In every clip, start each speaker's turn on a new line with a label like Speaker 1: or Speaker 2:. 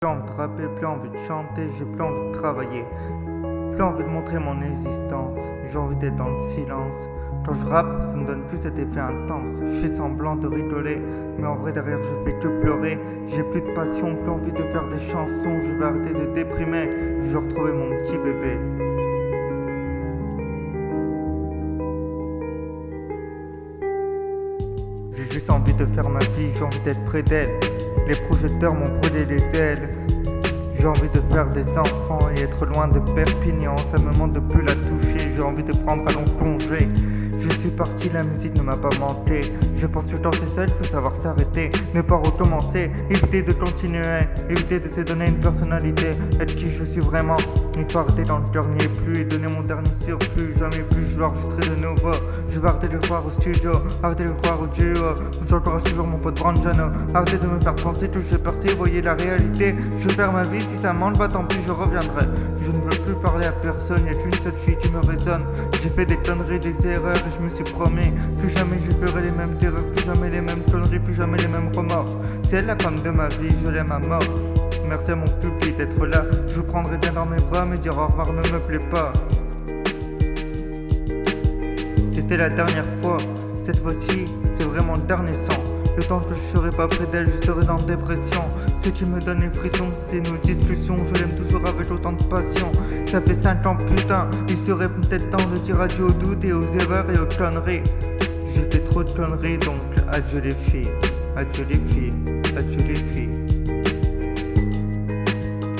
Speaker 1: Plus envie de rapper, plus envie de chanter, j'ai plus envie de travailler. Plus envie de montrer mon existence, j'ai envie d'être dans le silence. Quand je rappe, ça me donne plus cet effet intense. Je fais semblant de rigoler, mais en vrai derrière je fais que pleurer. J'ai plus de passion, plus envie de faire des chansons. Je vais arrêter de déprimer, je vais retrouver mon petit bébé. J'ai juste envie de faire ma vie, j'ai envie d'être près d'elle. Les projecteurs m'ont brûlé les ailes. J'ai envie de faire des enfants et être loin de Perpignan. Ça me demande de plus la toucher, j'ai envie de prendre un long congé. Je suis parti, la musique ne m'a pas manqué. Je pense que danser seul, faut savoir s'arrêter, ne pas recommencer, éviter de continuer, éviter de se donner une personnalité, être qui je suis vraiment. Il faut arrêter dans le cœur n'y est plus et donner mon dernier surplus. Jamais plus je vais enregistrer de nouveau. Je vais arrêter de le croire au studio, arrêter de le croire au duo. J'encourage toujours mon pote Branjano. Arrêtez de me faire penser tout je vais percer, voyez la réalité. Je vais faire ma vie, si ça manque, bah tant pis je reviendrai. Je ne veux plus parler à personne, y'a qu'une seule fille qui me résonne. J'ai fait des conneries, des erreurs et je me suis promis. Plus jamais je ferai les mêmes erreurs, plus jamais les mêmes conneries, plus jamais les mêmes remords. C'est elle la femme de ma vie, je l'aime à mort. Merci à mon public d'être là. Je vous prendrai bien dans mes bras, mais dire au revoir ne me plaît pas. C'était la dernière fois. Cette fois-ci, c'est vraiment le dernier sang. Le temps que je serai pas près d'elle, je serai dans dépression. Ce qui me donne les frissons, c'est nos discussions. Je l'aime toujours avec autant de passion. Ça fait 5 ans, putain. Il serait peut-être temps de dire adieu aux doutes et aux erreurs et aux conneries. J'ai fait trop de conneries, donc adieu les filles. Adieu les filles. Adieu les filles.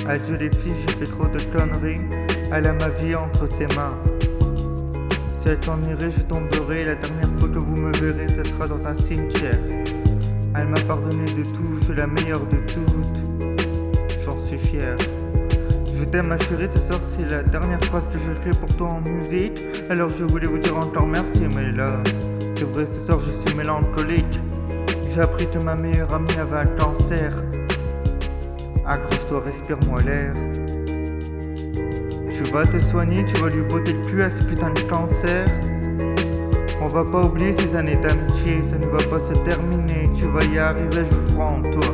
Speaker 1: Adieu les filles, j'ai fait trop de conneries. Elle a ma vie entre ses mains. Si elle s'en irait, je tomberai. La dernière fois que vous me verrez, ce sera dans un cimetière. Elle m'a pardonné de tout, je suis la meilleure de toutes. J'en suis fier. Je t'aime ma chérie, ce soir c'est la dernière phrase que je fais pour toi en musique. Alors je voulais vous dire encore merci, mais là, c'est vrai ce soir je suis mélancolique. J'ai appris que ma meilleure amie avait un cancer. Accroche-toi, respire-moi l'air. Tu vas te soigner, tu vas lui botter le cul à ce putain de cancer. On va pas oublier ces années d'amitié, ça ne va pas se terminer. Tu vas y arriver, je crois en toi.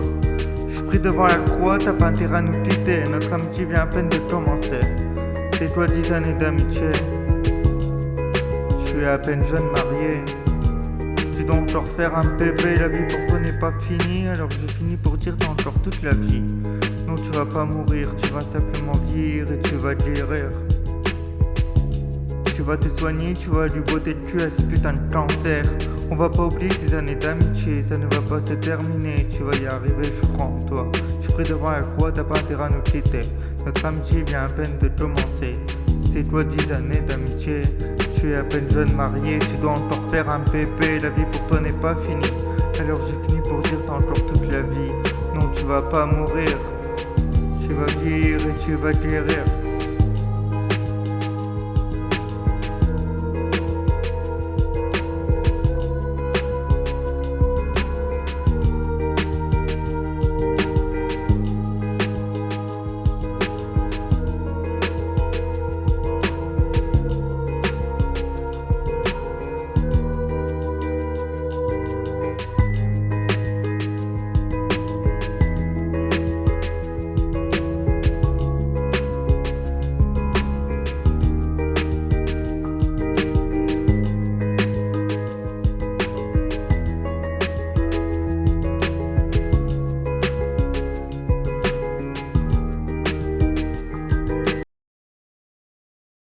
Speaker 1: Je prie devant la croix, t'as pas intérêt à nous quitter. Notre amitié vient à peine de commencer. C'est toi 10 années d'amitié. Je suis à peine jeune marié. Tu dois encore faire un bébé, la vie pour toi n'est pas finie. Alors j'ai fini pour dire t'as encore toute la vie. Non, tu vas pas mourir, tu vas simplement vieillir et tu vas guérir. Tu vas te soigner, tu vas lui botter le cul à ce putain de cancer. On va pas oublier ces années d'amitié, ça ne va pas se terminer. Tu vas y arriver, je crois en toi. Je prie devant la croix, t'as pas intérêt à nous quitter. Notre amitié vient à peine de commencer. C'est toi 10 années d'amitié. Tu es à peine jeune marié, tu dois encore faire un bébé. La vie pour toi n'est pas finie. Alors j'ai fini pour dire t'as encore toute la vie. Non, tu vas pas mourir. Tu vas vieillir et tu vas guérir.